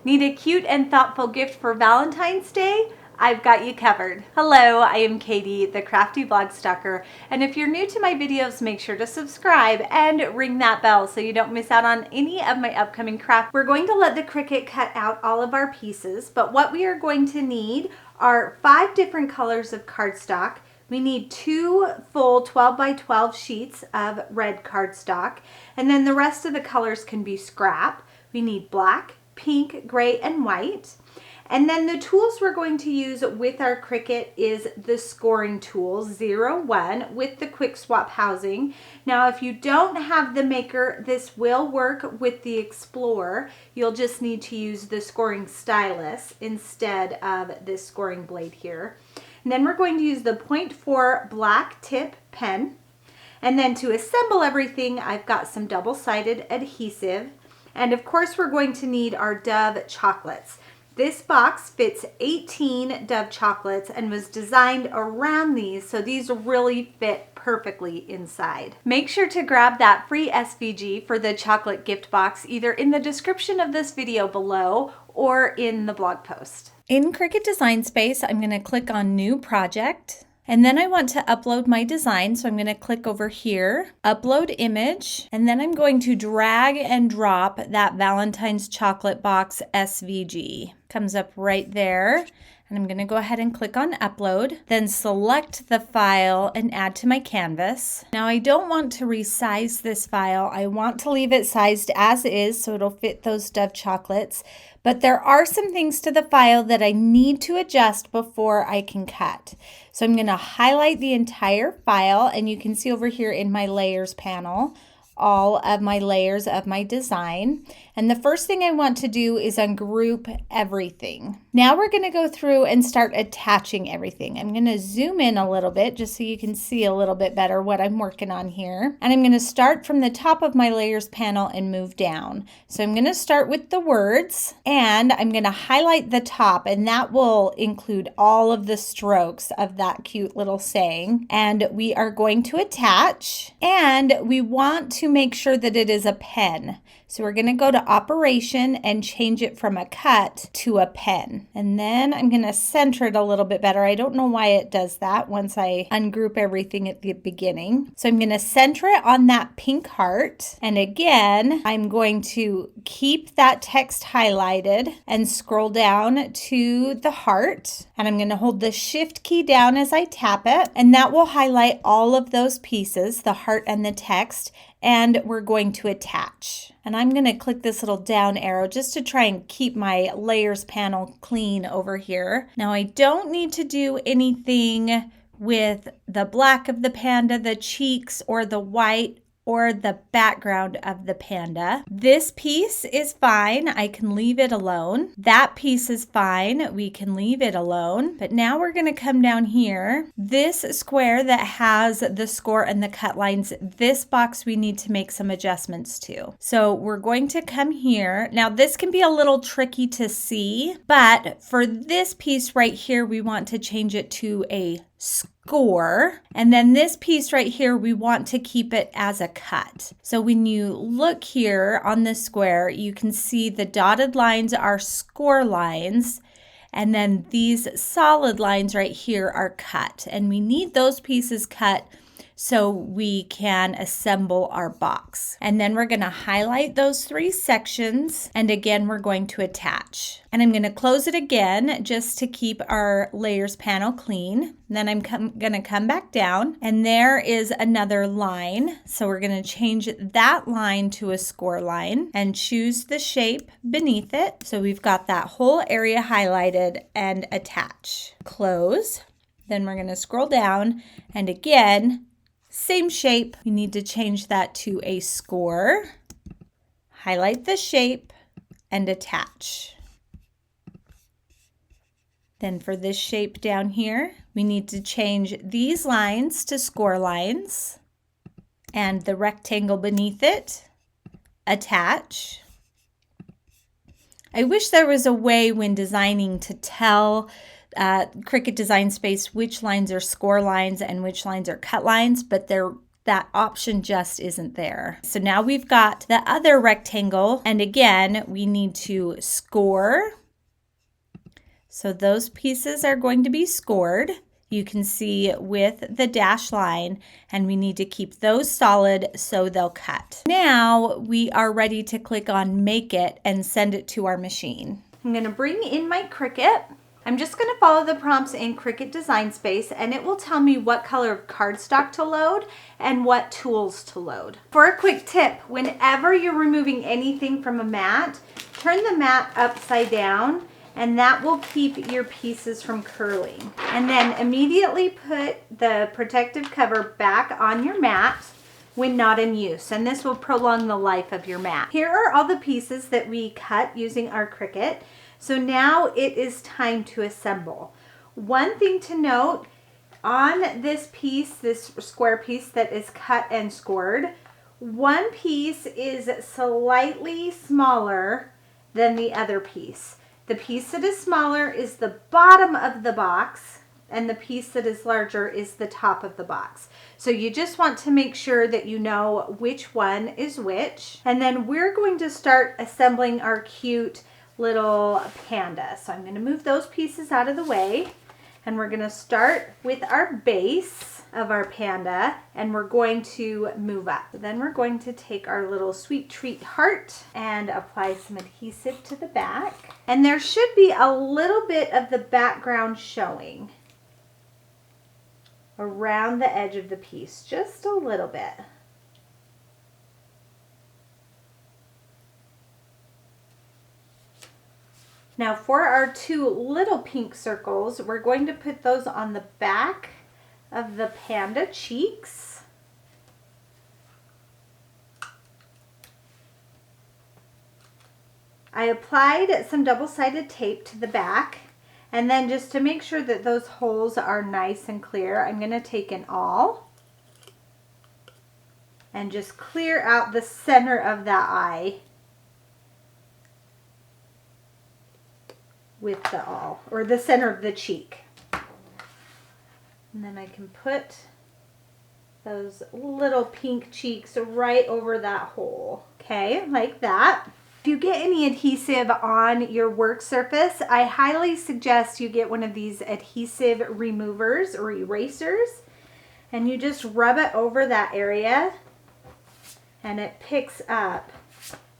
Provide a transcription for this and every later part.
Need a cute and thoughtful gift for Valentine's Day? I've got you covered. Hello, I am Katie, the Crafty Blog Stalker, and if you're new to my videos, make sure to subscribe and ring that bell so you don't miss out on any of my upcoming crafts. We're going to let the Cricut cut out all of our pieces, but what we are going to need are 5 different colors of cardstock. We need 2 full 12 by 12 sheets of red cardstock, and then the rest of the colors can be scrap. We need black, pink, gray, and white. And then the tools we're going to use with our Cricut is the scoring tool 01 with the quick swap housing. Now if you don't have the maker, this will work with the Explorer. You'll just need to use the scoring stylus instead of this scoring blade here. And then we're going to use the 0.4 black tip pen. And then to assemble everything, I've got some double-sided adhesive. And of course we're going to need our Dove chocolates. This box fits 18 Dove chocolates and was designed around these, so these really fit perfectly inside. Make sure to grab that free SVG for the chocolate gift box either in the description of this video below or in the blog post. In Cricut Design Space, I'm going to click on New Project. And then I want to upload my design, so I'm going to click over here, Upload Image, and then I'm going to drag and drop that Valentine's Chocolate Box SVG. Comes up right there, and I'm going to go ahead and click on Upload, then select the file and add to my canvas. Now I don't want to resize this file. I want to leave it sized as is so it'll fit those Dove chocolates. But there are some things to the file that I need to adjust before I can cut. So I'm going to highlight the entire file, and you can see over here in my layers panel all of my layers of my design. And the first thing I want to do is ungroup everything. Now we're going to go through and start attaching everything. I'm going to zoom in a little bit just so you can see a little bit better what I'm working on here. And I'm going to start from the top of my layers panel and move down. So I'm going to start with the words, and I'm going to highlight the top, and that will include all of the strokes of that cute little saying. And we are going to attach, and we want to make sure that it is a pen. So we're going to go to Operation and change it from a cut to a pen. And then I'm going to center it a little bit better. I don't know why it does that once I ungroup everything at the beginning. So I'm going to center it on that pink heart. And again, I'm going to keep that text highlighted and scroll down to the heart. And I'm going to hold the Shift key down as I tap it. And that will highlight all of those pieces, the heart and the text. And we're going to attach. And I'm going to click this little down arrow just to try and keep my layers panel clean over here. Now I don't need to do anything with the black of the panda, the cheeks, or the white, or the background of the panda. This piece is fine. I can leave it alone. That piece is fine. We can leave it alone. But now we're going to come down here. This square that has the score and the cut lines, this box we need to make some adjustments to. So we're going to come here. Now this can be a little tricky to see, but for this piece right here, we want to change it to a score, and then this piece right here we want to keep it as a cut. So when you look here on this square, you can see the dotted lines are score lines, and then these solid lines right here are cut, and we need those pieces cut so we can assemble our box. And then we're going to highlight those 3 sections, and again we're going to attach. And I'm going to close it again just to keep our layers panel clean. And then I'm going to come back down, and there is another line. So we're going to change that line to a score line and choose the shape beneath it. So we've got that whole area highlighted, and attach. Close. Then we're going to scroll down, and again, same shape. You need to change that to a score. Highlight the shape and attach. Then for this shape down here, we need to change these lines to score lines, and the rectangle beneath it, attach. I wish there was a way when designing to tell Cricut Design Space which lines are score lines and which lines are cut lines, but there that option just isn't there. So now we've got the other rectangle, and again, we need to score. So those pieces are going to be scored. You can see with the dash line, and we need to keep those solid so they'll cut. Now we are ready to click on Make It and send it to our machine. I'm gonna bring in my Cricut. I'm just gonna follow the prompts in Cricut Design Space, and it will tell me what color of cardstock to load and what tools to load. For a quick tip, whenever you're removing anything from a mat, turn the mat upside down, and that will keep your pieces from curling. And then immediately put the protective cover back on your mat when not in use, and this will prolong the life of your mat. Here are all the pieces that we cut using our Cricut. So now it is time to assemble. One thing to note, on this piece, this square piece that is cut and scored, one piece is slightly smaller than the other piece. The piece that is smaller is the bottom of the box, and the piece that is larger is the top of the box. So you just want to make sure that you know which one is which. And then we're going to start assembling our cute little panda. So I'm going to move those pieces out of the way, and we're going to start with our base of our panda, and we're going to move up. Then we're going to take our little sweet treat heart and apply some adhesive to the back. And there should be a little bit of the background showing around the edge of the piece, just a little bit. Now for our two little pink circles, we're going to put those on the back of the panda cheeks. I applied some double-sided tape to the back, and then just to make sure that those holes are nice and clear, I'm going to take an awl and just clear out the center of that eye with the awl, or the center of the cheek. And then I can put those little pink cheeks right over that hole. Okay, like that. If you get any adhesive on your work surface, I highly suggest you get one of these adhesive removers or erasers, and you just rub it over that area, and it picks up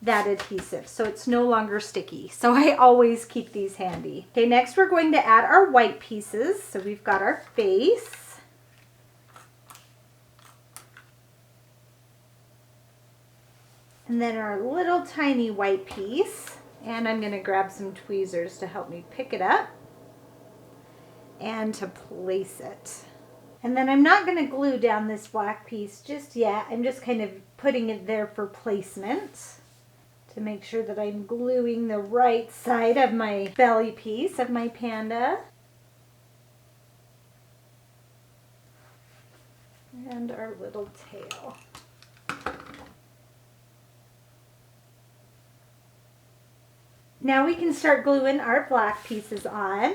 that adhesive, so it's no longer sticky. So I always keep these handy. Okay, next we're going to add our white pieces. So we've got our face, and then our little tiny white piece, and I'm going to grab some tweezers to help me pick it up and to place it. And then I'm not going to glue down this black piece just yet. I'm just kind of putting it there for placement, to make sure that I'm gluing the right side of my belly piece of my panda. And our little tail. Now we can start gluing our black pieces on.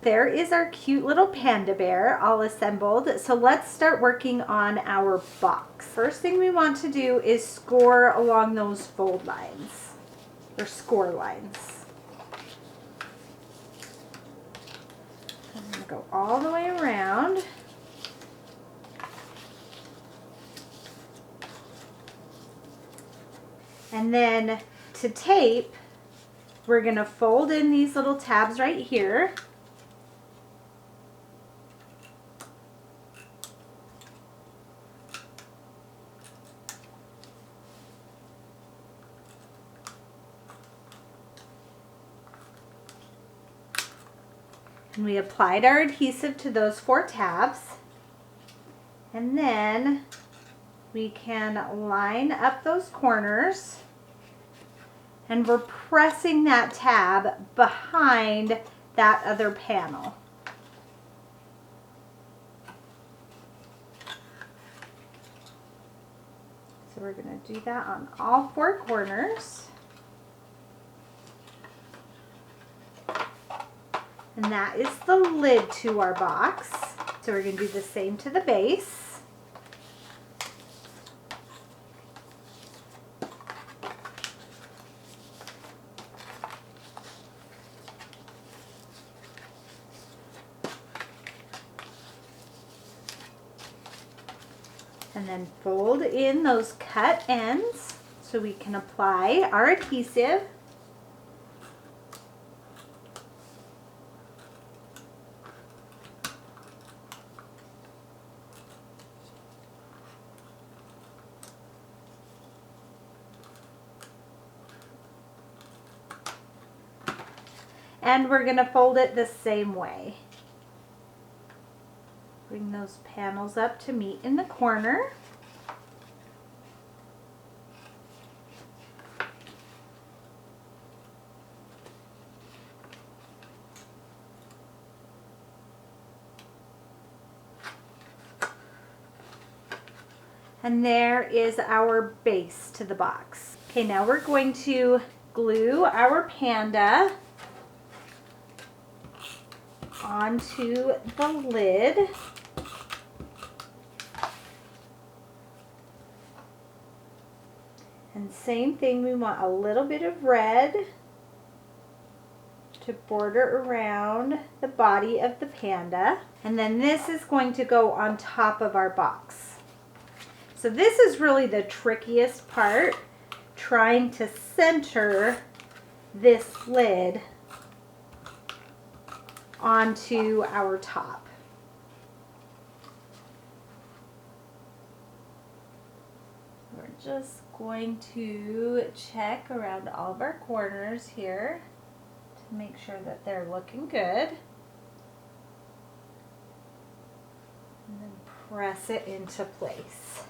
There is our cute little panda bear all assembled. So let's start working on our box. First thing we want to do is score along those fold lines, or score lines. I'm going to go all the way around. And then to tape, we're going to fold in these little tabs right here. And we applied our adhesive to those 4 tabs. And then we can line up those corners And we're pressing that tab behind that other panel. So we're going to do that on all 4 corners. And that is the lid to our box. So we're going to do the same to the base. And then fold in those cut ends so we can apply our adhesive. And we're going to fold it the same way. Bring those panels up to meet in the corner. And there is our base to the box. Okay, now we're going to glue our panda onto the lid. And same thing, we want a little bit of red to border around the body of the panda. And then this is going to go on top of our box. So this is really the trickiest part, trying to center this lid onto our top. We're just going to check around all of our corners here to make sure that they're looking good. And then press it into place.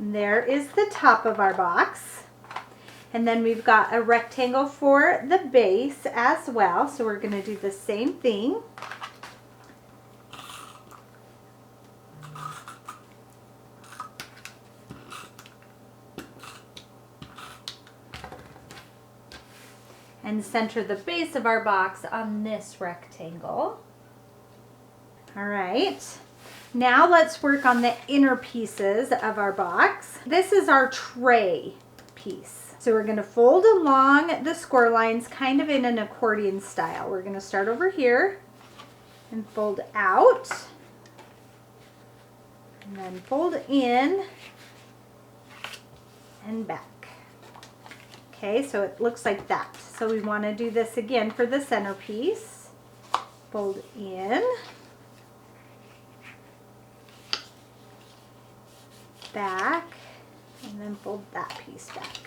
And there is the top of our box. And then we've got a rectangle for the base as well. So we're going to do the same thing. And center the base of our box on this rectangle. All right. Now let's work on the inner pieces of our box. This is our tray piece. So we're going to fold along the score lines kind of in an accordion style. We're going to start over here and fold out. And then fold in and back. Okay, so it looks like that. So we want to do this again for the centerpiece. Fold in. Back, and then fold that piece back.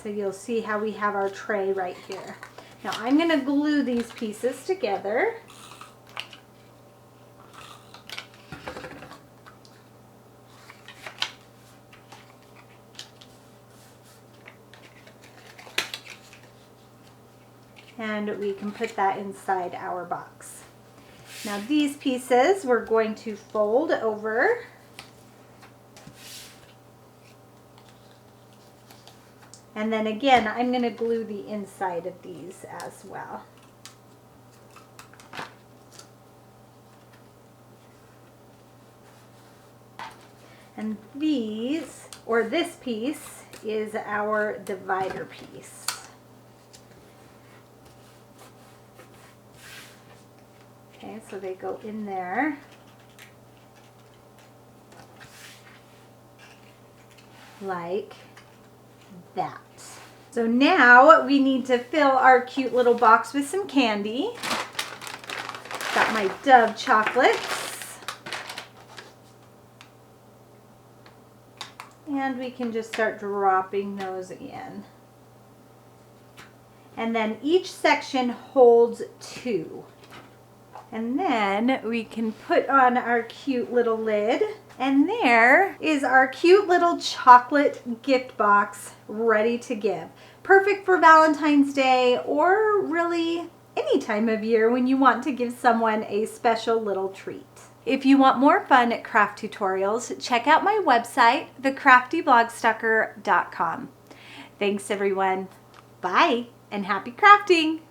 So you'll see how we have our tray right here. Now I'm going to glue these pieces together. And we can put that inside our box. Now these pieces we're going to fold over. And then again, I'm going to glue the inside of these as well. And these, or this piece, is our divider piece. Okay, so they go in there. Like that. So now we need to fill our cute little box with some candy. Got my Dove chocolates. And we can just start dropping those in. And then each section holds 2. And then we can put on our cute little lid And there is our cute little chocolate gift box ready to give. Perfect for Valentine's Day or really any time of year when you want to give someone a special little treat. If you want more fun craft tutorials, check out my website, thecraftyblogStalker.com. Thanks everyone. Bye and happy crafting!